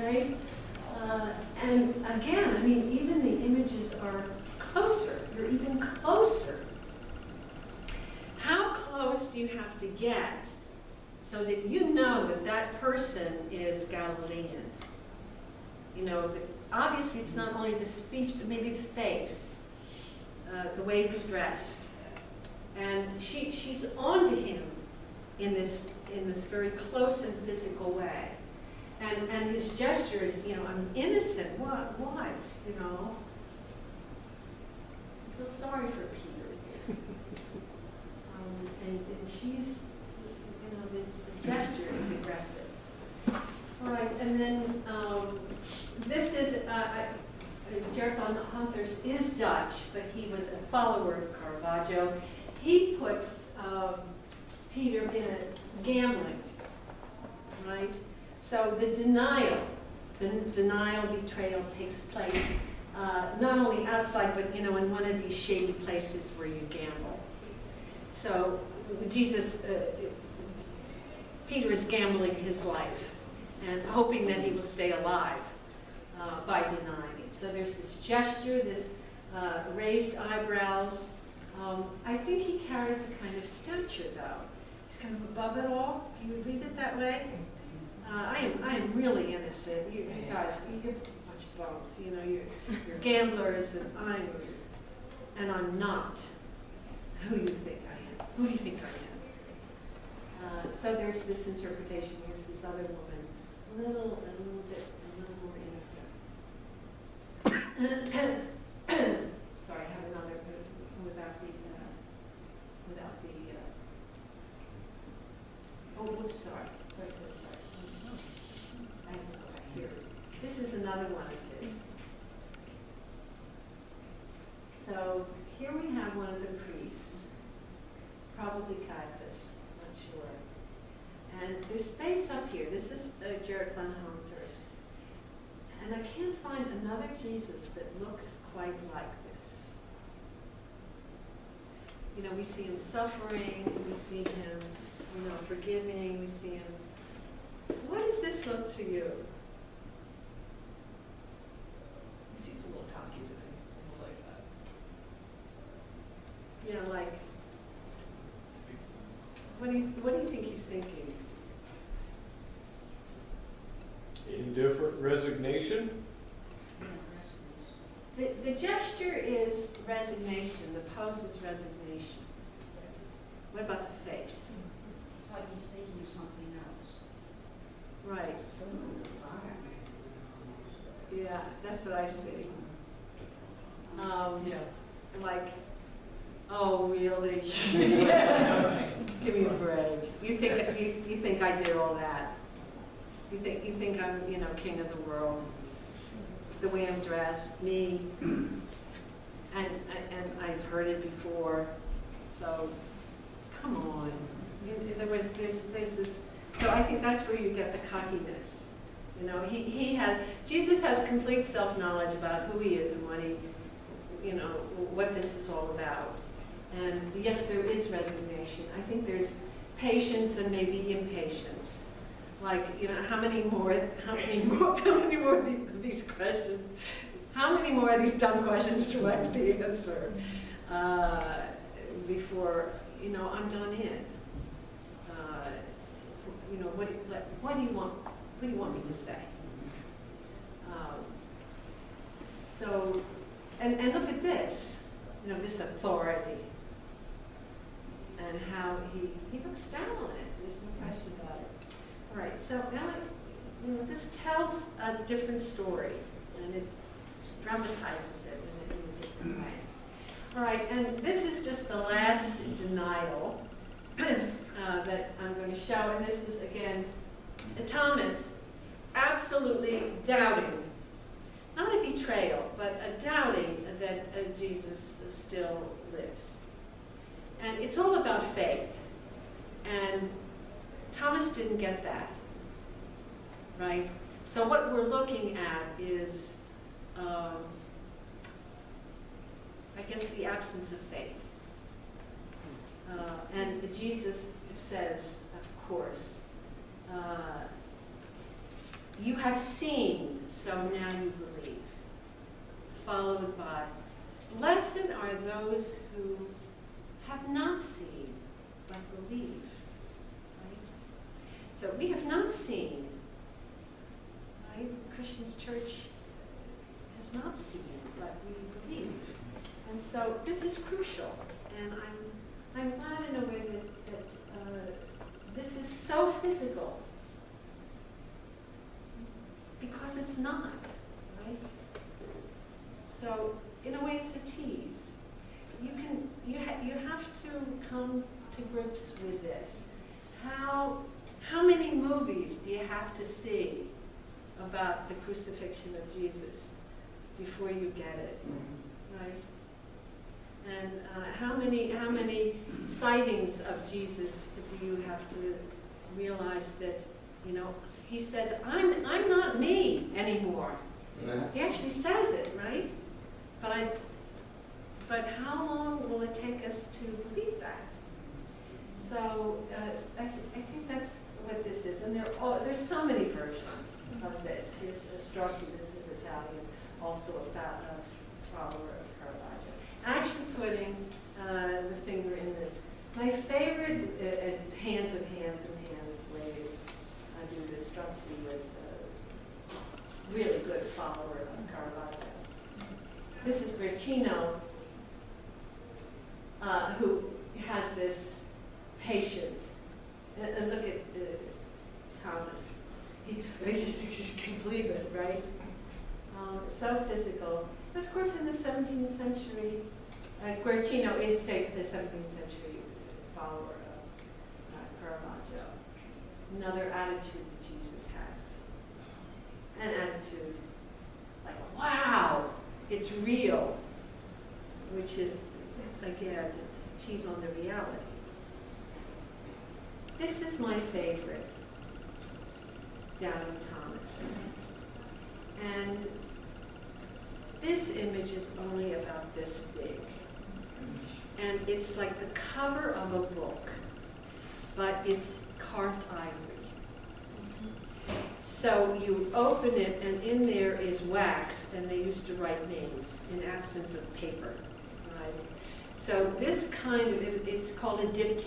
right? And again, I mean, even the images are closer. You're even closer. How close do you have to get so that you know that that person is Galilean? You know, obviously it's not only the speech, but maybe the face, the way he was dressed. And she's on to him in this very close and physical way. And his gesture is, you know, I'm innocent. What? You know? I feel sorry for Peter. And she's, you know, the gesture is aggressive. All right, and then this is, Jared van Honthorst is Dutch, but he was a follower of Caravaggio. He puts Peter in a gambling, right? So the denial betrayal takes place not only outside, but, you know, in one of these shady places where you gamble. So Jesus, Peter is gambling his life and hoping that he will stay alive by denying it. So there's this gesture, this raised eyebrows. I think he carries a kind of stature, though. He's kind of above it all. Do you read it that way? I am really innocent. You guys, you're a bunch of bums. You know, you're gamblers, and I'm not who you think I am. Who do you think I am? So there's this interpretation. Here's this other woman, a little more innocent. Sorry, I have another without the. Oh, whoops, sorry. I have to go back here. This is another one of his. So here we have one of the priests, probably Caiaphas, not sure. And there's space up here. This is Jared van Honthorst. And I can't find another Jesus that looks quite like this. You know, we see him suffering, we see him, you know, forgiving, we see him. What does this look to you? He seems a little cocky to me, almost like that. Yeah, like, what do you think he's thinking? Indifferent resignation? The gesture is resignation, the pose is resignation. What about the face? It's like he's thinking of something else. Right. Something of fire. Yeah, that's what I see. Yeah. Like, oh, really? Give me a break. You think I did all that? You think I'm, you know, king of the world? The way I'm dressed, me, and I've heard it before. So, come on. There's this. So I think that's where you get the cockiness. You know, Jesus has complete self-knowledge about who he is and what what this is all about. And yes, there is resignation. I think there's patience and maybe impatience. Like, you know, how many more of these questions? How many more of these dumb questions do I have to answer before, you know, I'm done in? You know, what do you want? What do you want me to say? So, and look at this. You know, this authority and how he looks down on it. There's no question about it. All right, so now this tells a different story, and it dramatizes it in a different way. All right, and this is just the last denial that I'm going to show, and this is, again, Thomas absolutely doubting, not a betrayal, but a doubting that Jesus still lives. And it's all about faith, and Thomas didn't get that, right? So what we're looking at is, I guess, the absence of faith. And Jesus says, of course, you have seen, so now you believe. Followed by, blessed are those who have not seen, but believe. Right? So we have not seen, right? Christian church has not seen, but we believe. And so this is crucial. And I'm glad in a way that this is so physical. Because it's not, right? So in a way, it's a tease. You have to come to grips with this. How many movies do you have to see about the crucifixion of Jesus before you get it, right? And how many sightings of Jesus do you have to realize that, you know, he says, I'm not me anymore. He actually says it, right? But how long will it take us to believe that? So I think that's what this is. And there's so many versions of this. Here's Straussy, this is Italian, also a follower of Caravaggio. Actually putting the finger in this. My favorite, hands and hands and hands lady, Judas Straussy was a really good follower of Caravaggio. This is Guercino, who has this patient. And look at Thomas. He just can't believe it, right? So physical. But of course, in the 17th century, Guercino is, say, the 17th century follower of Caravaggio. Another attitude that Jesus has. An attitude like, wow, it's real, which is, again, a tease on the reality. This is my favorite, Doubting Thomas. And this image is only about this big. And it's like the cover of a book, but it's carved ivory. So you open it, and in there is wax, and they used to write names in absence of paper. Right? So this kind of, it's called a diptych.